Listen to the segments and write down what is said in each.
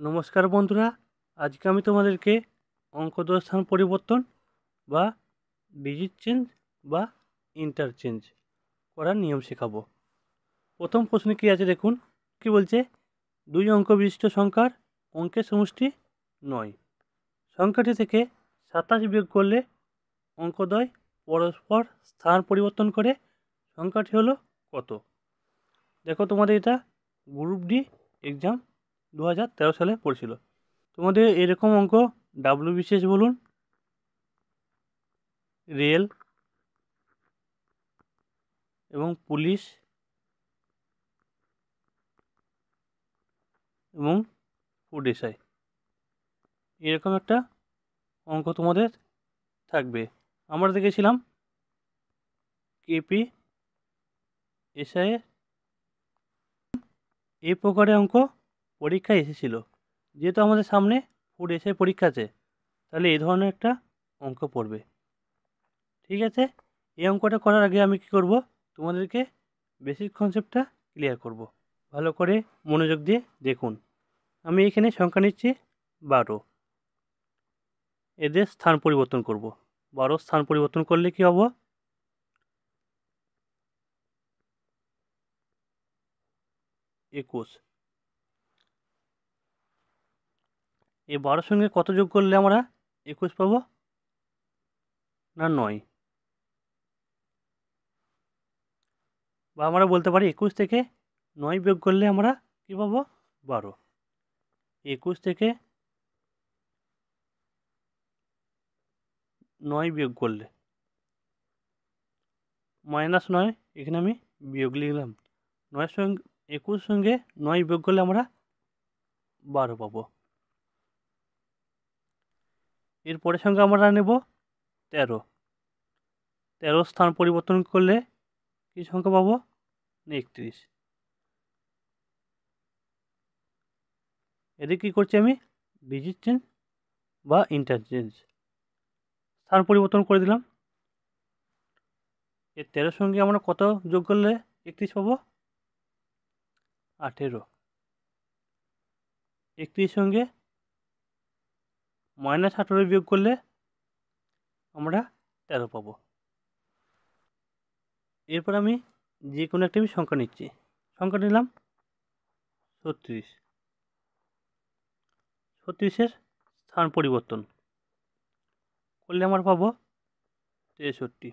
নমস্কার বন্ধুরা, আজকে আমি তোমাদেরকে অঙ্ক দেওয়ার স্থান পরিবর্তন বা ডিজিট চেঞ্জ বা ইন্টারচেঞ্জ করার নিয়ম শেখাবো। প্রথম প্রশ্নে কী আছে দেখুন, কি বলছে? 2 অঙ্ক বিশিষ্ট সংখ্যার অঙ্কের সমষ্টি 9। সংখ্যাটি থেকে 27 বিয়োগ করলে অঙ্কদ্বয় পরস্পর স্থান পরিবর্তন করে সংখ্যাটি হলো কত? দেখো, তোমাদের এটা গ্রুপ ডি এক্সাম 2013 সালে পড়েছিল। তোমাদের এরকম অঙ্ক WBCS বলুন, রেল এবং পুলিশ এবং ফুড এসআই, এরকম একটা অঙ্ক তোমাদের থাকবে। আমরা দেখেছিলাম কেপি এসআই এই প্রকারের অঙ্ক পরীক্ষায় এসেছিল। যেহেতু আমাদের সামনে ফুড এসআই পরীক্ষা আছে, তাহলে এই ধরনের একটা অঙ্ক পড়বে। ঠিক আছে, এই অঙ্কটা করার আগে আমি কি করব, তোমাদেরকে বেসিক কনসেপ্টটা ক্লিয়ার করব। ভালো করে মনোযোগ দিয়ে দেখুন। আমি এখানে সংখ্যা নিচ্ছি 12। এদের স্থান পরিবর্তন করব। 12 স্থান পরিবর্তন করলে কি হবো? 21। এই 12 সঙ্গে কত যোগ করলে আমরা 21 পাবো? না 9। বা আমরা বলতে পারি 21 থেকে 9 বিয়োগ করলে আমরা কি পাবো? 12। 21 থেকে 9 বিয়োগ করলে -9, এখানে আমি বিয়োগ লিখলাম। 9 সঙ্গে 21 সঙ্গে 9 বিয়োগ করলে আমরা 12 পাবো। এর পরের সঙ্গে আমরা নেব 13। 13 স্থান পরিবর্তন করলে কি সংখ্যা পাবো? 31। এদের কী করছি আমি? ডিজিট চেঞ্জ বা ইন্টারচেঞ্জ, স্থান পরিবর্তন করে দিলাম। এর 13 সঙ্গে আমরা কত যোগ করলে 31 পাবো? 18। 31 সঙ্গে -18 বিয়োগ করলে আমরা 13 পাবো। এরপর আমি যে কোনো একটা সংখ্যা নিচ্ছি। সংখ্যা নিলাম 36। 36-এর স্থান পরিবর্তন করলে আমরা পাবো 63।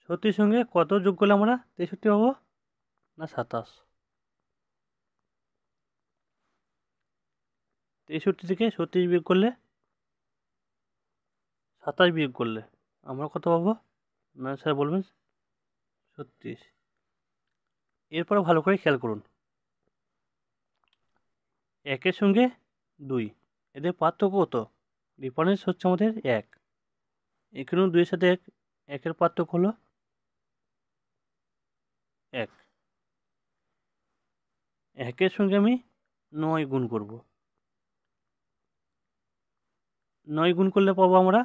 36 সঙ্গে কত যোগ করলে আমরা 63 পাবো? না 27। 63 থেকে 36 বিয়োগ করলে 27 বিয়োগ করলে আমরা কত পাবো? না স্যার বলবেন 36। এরপরে ভালো করে খেয়াল করুন, 1-এর সঙ্গে 2, এদের পার্থক্য কত? ডিফারেন্স হচ্ছে আমাদের 1। এখানেও 2-এর সাথে 1-এর পার্থক্য হলো 1। 1-এর সঙ্গে আমি 9 গুণ করব। 9 গুণ করলে পাবো আমরা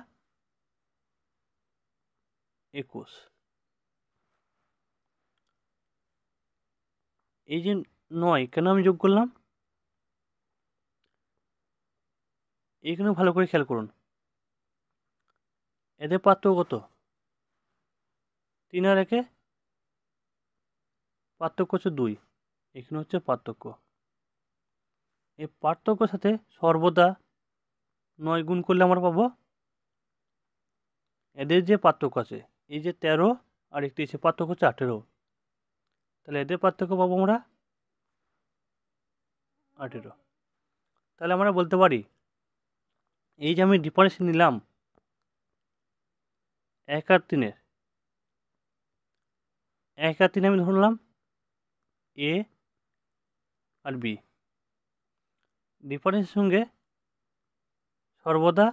21। এই যে 9 কেন আমি যোগ করলাম? এইখানেও ভালো করে খেয়াল করুন, এদের পার্থক্য কত? 3 আর 1-এ পার্থক্য হচ্ছে 2। এখানে হচ্ছে পার্থক্য। এই পার্থক্যর সাথে সর্বদা 9 গুণ করলে আমরা পাবো এদের যে পার্থক্য আছে, এই যে 13 আর 31-এর পার্থক্য হচ্ছে 18। তাহলে এদের পার্থক্য পাবো আমরা 18। তাহলে আমরা বলতে পারি, এই যে আমি ডিফারেন্স নিলাম 1 আর 3-এর, 1 আর 3 আমি ধরলাম এ আর বি। ডিফারেন্সের সঙ্গে সর্বদা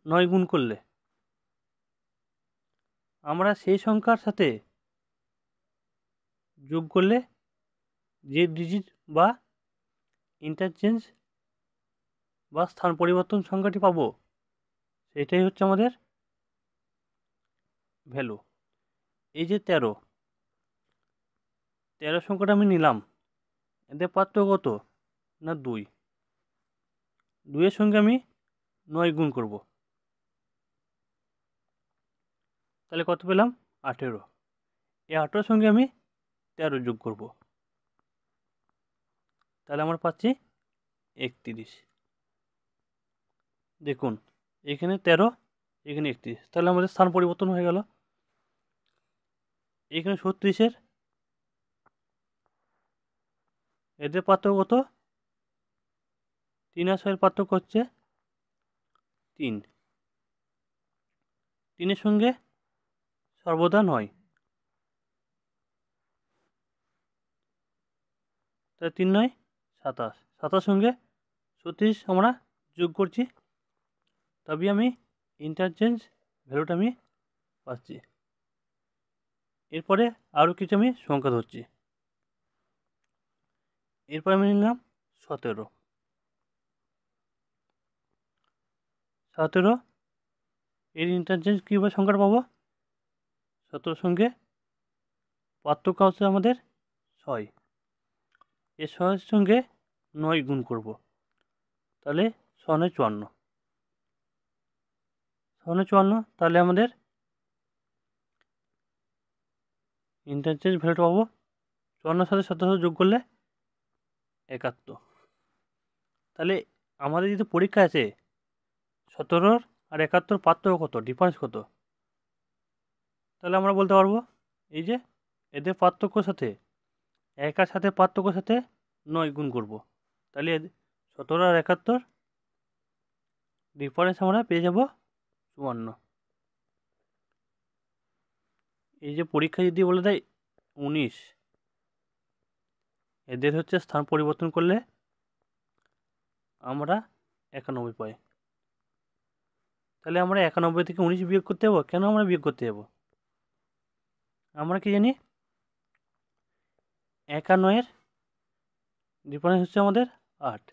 9 গুণ করলে আমরা সেই সংখ্যার সাথে যোগ করলে যে ডিজিট বা ইন্টারচেঞ্জ বা স্থান পরিবর্তন সংখ্যাটি পাবো, সেটাই হচ্ছে আমাদের ভ্যালু। এই যে 13 সংখ্যাটা আমি নিলাম, এদের পার্থক্য কত না 2। 2-এর সঙ্গে আমি 9 গুণ করব, তাহলে কত পেলাম 18। এই 18-এর সঙ্গে আমি 13 যোগ করব, তাহলে আমরা পাচ্ছি 31। দেখুন এখানে 13, এখানে 31, তাহলে আমাদের স্থান পরিবর্তন হয়ে গেল। এখানে 36-এর এদের পার্থক্য কত? 3 আর 6-এর পার্থক্য হচ্ছে 3। 3-এর সঙ্গে সর্বদা 9, তাহলে 3 9 27। 27 সঙ্গে 36 আমরা যোগ করছি, তবে আমি ইন্টারচেঞ্জ ভ্যালুটা আমি পাচ্ছি। এরপরে আরও কিছু আমি সংখ্যা ধরছি। এরপরে আমি নিলাম 17। 17 এর ইন্টারচেঞ্জ কীভাবে সংখ্যাটা পাবো? 17 সঙ্গে পার্থক্য হচ্ছে আমাদের 6, এর 6-এর সঙ্গে 9 গুণ করব, তাহলে 6 9 54। 6 9 54, তাহলে আমাদের ইন্টারচেঞ্জ ভ্যালুটা পাবো 54-এর সাথে 17 যোগ করলে 71। তাহলে আমাদের যদি পরীক্ষা আছে 17 আর 71 পার্থক্য কত, ডিফারেন্স কত, তাহলে আমরা বলতে পারবো এই যে এদের পার্থক্যর সাথে 1 আর সাথে পার্থক্যর সাথে 9 গুণ করব, তাহলে 17 আর 71 ডিফারেন্স আমরা পেয়ে যাব 54। এই যে পরীক্ষা যদি বলে দেয় 19, এদের হচ্ছে স্থান পরিবর্তন করলে আমরা 91 পাই। তাহলে আমরা 91 থেকে 19 বিয়োগ করতে যাবো। কেন আমরা বিয়োগ করতে যাব? আমরা কি জানি 1 আর 9-এর ডিফারেন্স হচ্ছে আমাদের 8,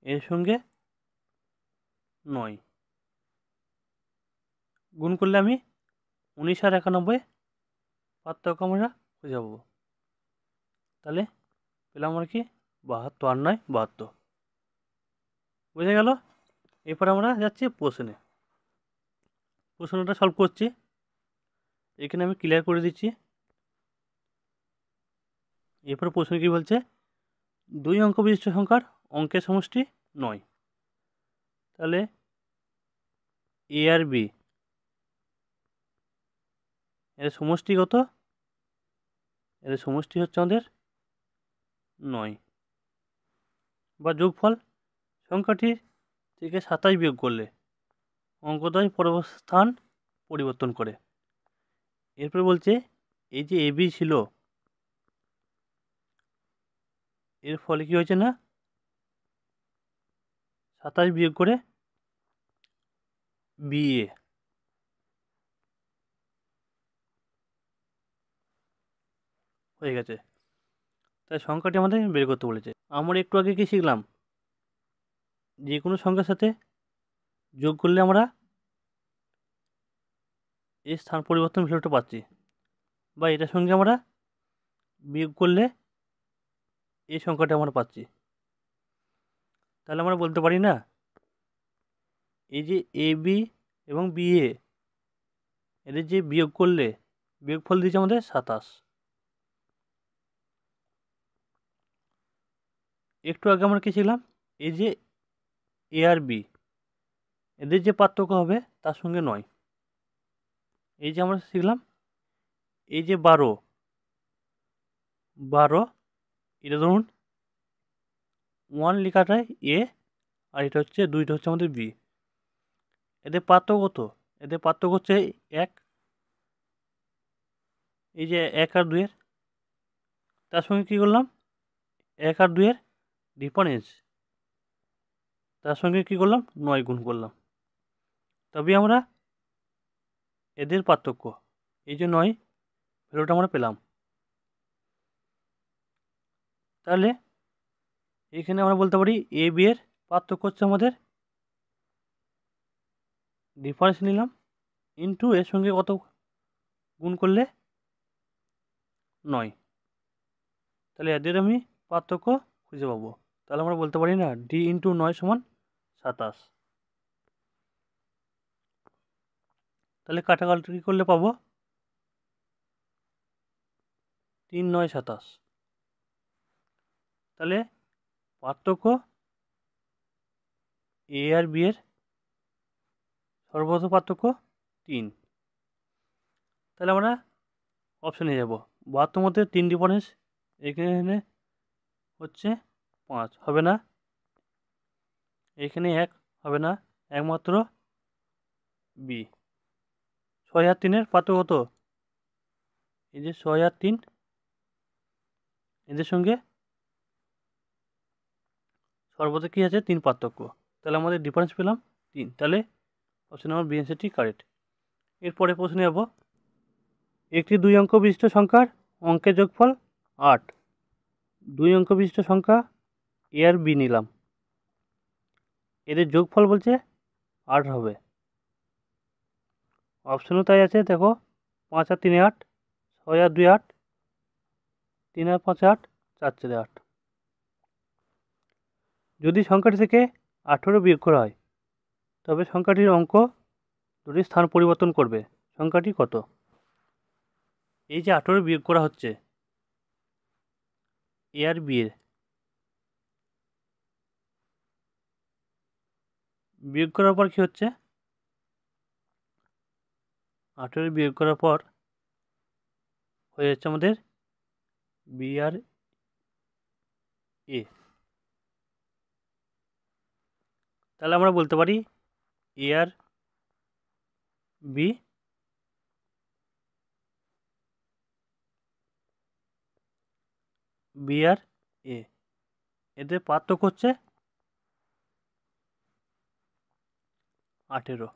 এর সঙ্গে 9 গুণ করলে আমি 19 আর 91 পার্থক্য আমরা খুঁজে পাবো। তাহলে পেলাম আমরা কি 72 আর 9 72। বুঝে গেল? এরপর আমরা যাচ্ছি প্রশ্নে। প্রশ্নটা সলভ করছি, এখানে আমি ক্লিয়ার করে দিচ্ছি। এরপর প্রশ্ন কি বলছে, 2 অঙ্ক বিশিষ্ট সংখ্যার অঙ্কের সমষ্টি 9, তাহলে এ আর বি এর সমষ্টি কত? এর সমষ্টি হচ্ছে আমাদের 9, বা যোগফল সংখ্যাটি থেকে 27 বিয়োগ করলে অঙ্কদ্বয় পরবর্তী স্থান পরিবর্তন করে। এরপর বলছে এই যে এ বি ছিল, এর ফলে কি হয়েছে না 27 বিয়োগ করে বি এ। হয়ে গেছে, তাই সংখ্যাটি আমাদের বের করতে বলেছে। আমরা একটু আগে কি শিখলাম, যে কোনো সংখ্যার সাথে যোগ করলে আমরা এই স্থান পরিবর্তন ভ্যালুটা পাচ্ছি, বা এটার সঙ্গে আমরা বিয়োগ করলে এই সংখ্যাটা আমরা পাচ্ছি। তাহলে আমরা বলতে পারি না এই যে এ বি এবং বি এ এদের যে বিয়োগ করলে বিয়োগফল দিয়েছে আমাদের 27। একটু আগে আমরা কি শিখলাম, এই যে এ আর বি এদের যে পার্থক্য হবে তার সঙ্গে 9। এই যে আমরা শিখলাম এই যে 12 এটা ধরুন 1 লেখাটায় এ, আর এটা হচ্ছে 2টা হচ্ছে আমাদের বি। এদের পার্থক্য কত? এদের পার্থক্য হচ্ছে 1। এই যে 1 আর 2-এর, তার সঙ্গে কী করলাম 1 আর 2-এর ডিফারেন্স, তার সঙ্গে কী করলাম 9 গুণ করলাম, তবে আমরা এদের পার্থক্য এই যে 9 ভ্যালুটা আমরা পেলাম। তাহলে এখানে আমরা বলতে পারি এ বি এর পার্থক্য হচ্ছে আমাদের ডিফারেন্স নিলাম ইন্টু এর সঙ্গে কত গুণ করলে 9, তাহলে এদের আমি পার্থক্য খুঁজে পাবো। তাহলে আমরা বলতে পারি না ডি ইন্টু 9 সমান 27। তাহলে কাটাকাটি করলে পাবো 3 9 27। তাহলে পার্থক্য এ আর বি এর সর্বত পার্থক্য 3। তাহলে আমরা অপশানে যাব। 72 মধ্যে 3 ডিফারেন্স, এখানে হচ্ছে 5 হবে না, এখানে 1 হবে না, একমাত্র বি। 6 আর 3 এর পার্থক্য কত? এই যে 6 আর 3, এদের সঙ্গে সর্বদা কী আছে? 3 পার্থক্য। তাহলে আমাদের ডিফারেন্স পেলাম 3। তাহলে অপশন নাম্বার বি অ্যান্সারটি কারেক্ট। এরপরে প্রশ্নে যাব। একটি 2 অঙ্ক বিশিষ্ট সংখ্যার অঙ্কের যোগফল 8। 2 অঙ্ক বিশিষ্ট সংখ্যা এ আর বি নিলাম, এদের যোগফল বলছে 8 হবে। অপশনও তাই আছে, দেখো 5 আর 3 8, 6 আর 2 8, 3 আর 5 8, 4 4 8। যদি সংখ্যাটি থেকে 18 বিয়োগ করা হয় তবে সংখ্যাটির অঙ্ক দুটি স্থান পরিবর্তন করবে। সংখ্যাটি কত? এই যে 18 বিয়োগ করা হচ্ছে এ আর বি এর, বিয়োগ করার পর কী হচ্ছে? 18 বিয়োগ করার পর হয়ে যাচ্ছে আমাদের বি আর এ। তাহলে আমরা বলতে পারি এ আর বি বি আর এ, এদের পার্থক্য হচ্ছে 18।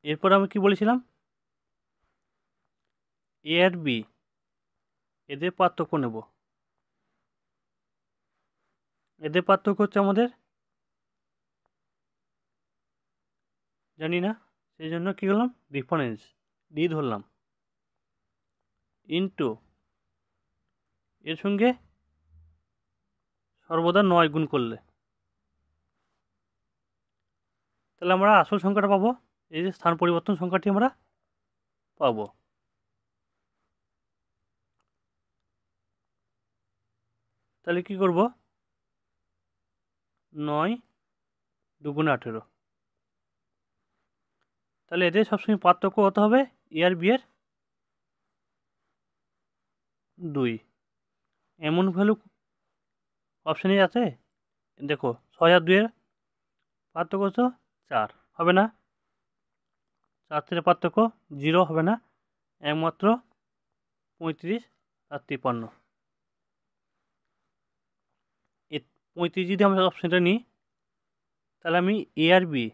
এরপর আমি কি বলেছিলাম? এ আর বি এদের পার্থক্য নেব। এদের পার্থক্য হচ্ছে আমাদের জানি না, সেই জন্য কী করলাম? ডিফারেন্স ডি ধরলাম, ইন্টু এর সঙ্গে সর্বদা 9 গুণ করলে তাহলে আমরা আসল সংখ্যাটা পাবো। এই যে স্থান পরিবর্তন সংখ্যাটি আমরা পাবো। তাহলে কি করব? 9 2 18। তাহলে এদের সবসময় পার্থক্য কত হবে? এ আর বি এর 2। এমন ভ্যালু অপশানে আছে, দেখো 6 আর 2 এর পার্থক্য কত? 4 হবে না, 4 থেকে পার্থক্য 0 হবে না, একমাত্র 35 আর 53। এই 35 যদি আমরা অপশানটা নিই তাহলে আমি এ আর বি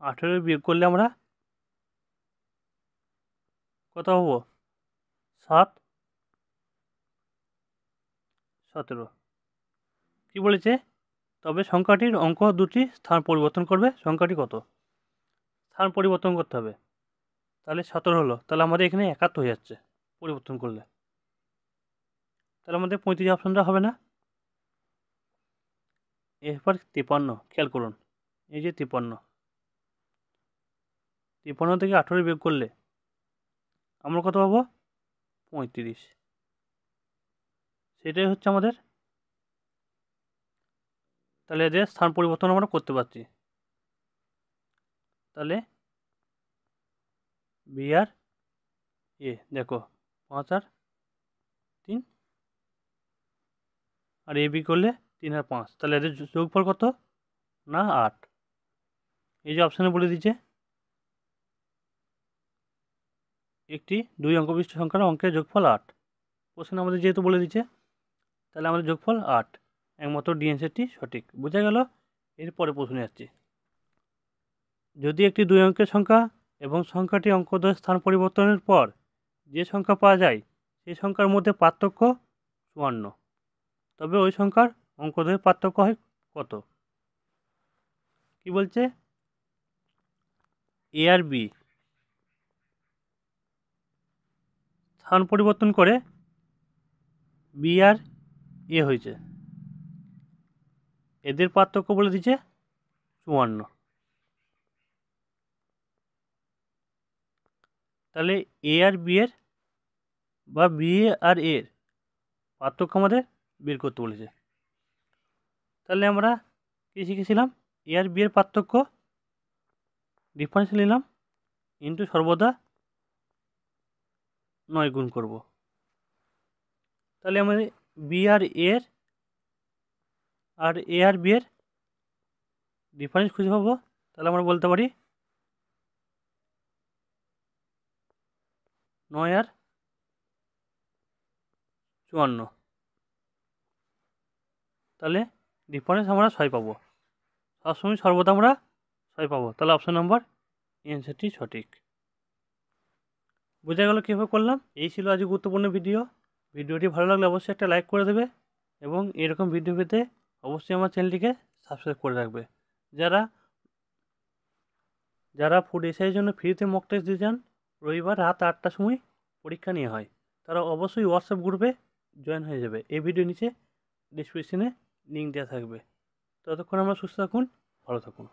18 বিয়োগ করলে আমরা কত পাবো? 7 17। কি বলেছে? তবে সংখ্যাটির অঙ্ক দুটি স্থান পরিবর্তন করবে। সংখ্যাটি কত? স্থান পরিবর্তন করতে হবে। তাহলে 17 হলো, তাহলে আমাদের এখানে 71 হয়ে যাচ্ছে পরিবর্তন করলে। তাহলে আমাদের 35 অপশানটা হবে না। এরপর 53, খেয়াল করুন, এই যে 53, 53 থেকে 18 বিয়োগ করলে আমরা কত পাবো? 35। সেটাই হচ্ছে আমাদের। তাহলে এদের স্থান পরিবর্তন আমরা করতে পারছি। তাহলে বি আর এ, দেখো 5 আর 3, আর এ বি করলে 3 আর 5, তাহলে এদের যোগফল কত? না 8। এই যে অপশানে বলে দিচ্ছে একটি 2 অঙ্ক বিশিষ্ট সংখ্যার অঙ্কের যোগফল 8। প্রশ্নে আমাদের যেহেতু বলে দিচ্ছে তাহলে আমাদের যোগফল 8, একমাত্র ডি অ্যান্সারটি সঠিক। বোঝা গেল? এরপরে প্রশ্নে যাচ্ছি। যদি একটি 2 অঙ্কের সংখ্যা এবং সংখ্যাটি অঙ্কদ্বয়ের স্থান পরিবর্তনের পর যে সংখ্যা পাওয়া যায় সেই সংখ্যার মধ্যে পার্থক্য 54, তবে ওই সংখ্যার অঙ্কদ্বয়ের পার্থক্য হয় কত? কি বলছে? এ আর বি স্থান পরিবর্তন করে বি আর এ হয়েছে, এদের পার্থক্য বলে দিচ্ছে 54। তাহলে এ আর বি এর বা বি আর এর পার্থক্য আমাদের বের করতে বলেছে। তাহলে আমরা কী শিখেছিলাম? এ আর বি এর পার্থক্য ডিফারেন্স নিলাম, ইন্টু সর্বদা 9 গুণ করব। তাহলে আমাদের বি আর এর আর এ আর বি এর ডিফারেন্স খুঁজে পাবো। তাহলে আমরা বলতে পারি 9 আর 54, তাহলে ডিফারেন্স আমরা 6 পাবো। সবসময় সর্বদা আমরা 6 পাবো। তাহলে অপশন নাম্বার অ্যান্সারটি সঠিক। বোঝা গেল কীভাবে করলাম? এই ছিল আজ গুরুত্বপূর্ণ ভিডিও। ভিডিওটি ভালো লাগলে অবশ্যই একটা লাইক করে দেবে এবং এরকম ভিডিও পেতে অবশ্যই আমার চ্যানেলটিকে সাবস্ক্রাইব করে রাখবে। যারা ফুড এসআইয়ের জন্য ফ্রিতে মক টেস্ট দিতে চান, রবিবার রাত 8টার সময় পরীক্ষা নেওয়া হয়, তারা অবশ্যই হোয়াটসঅ্যাপ গ্রুপে জয়েন হয়ে যাবে। এই ভিডিও নিচে ডিসক্রিপশনে লিঙ্ক দেওয়া থাকবে। ততক্ষণ আমরা সুস্থ থাকুন, ভালো থাকুন।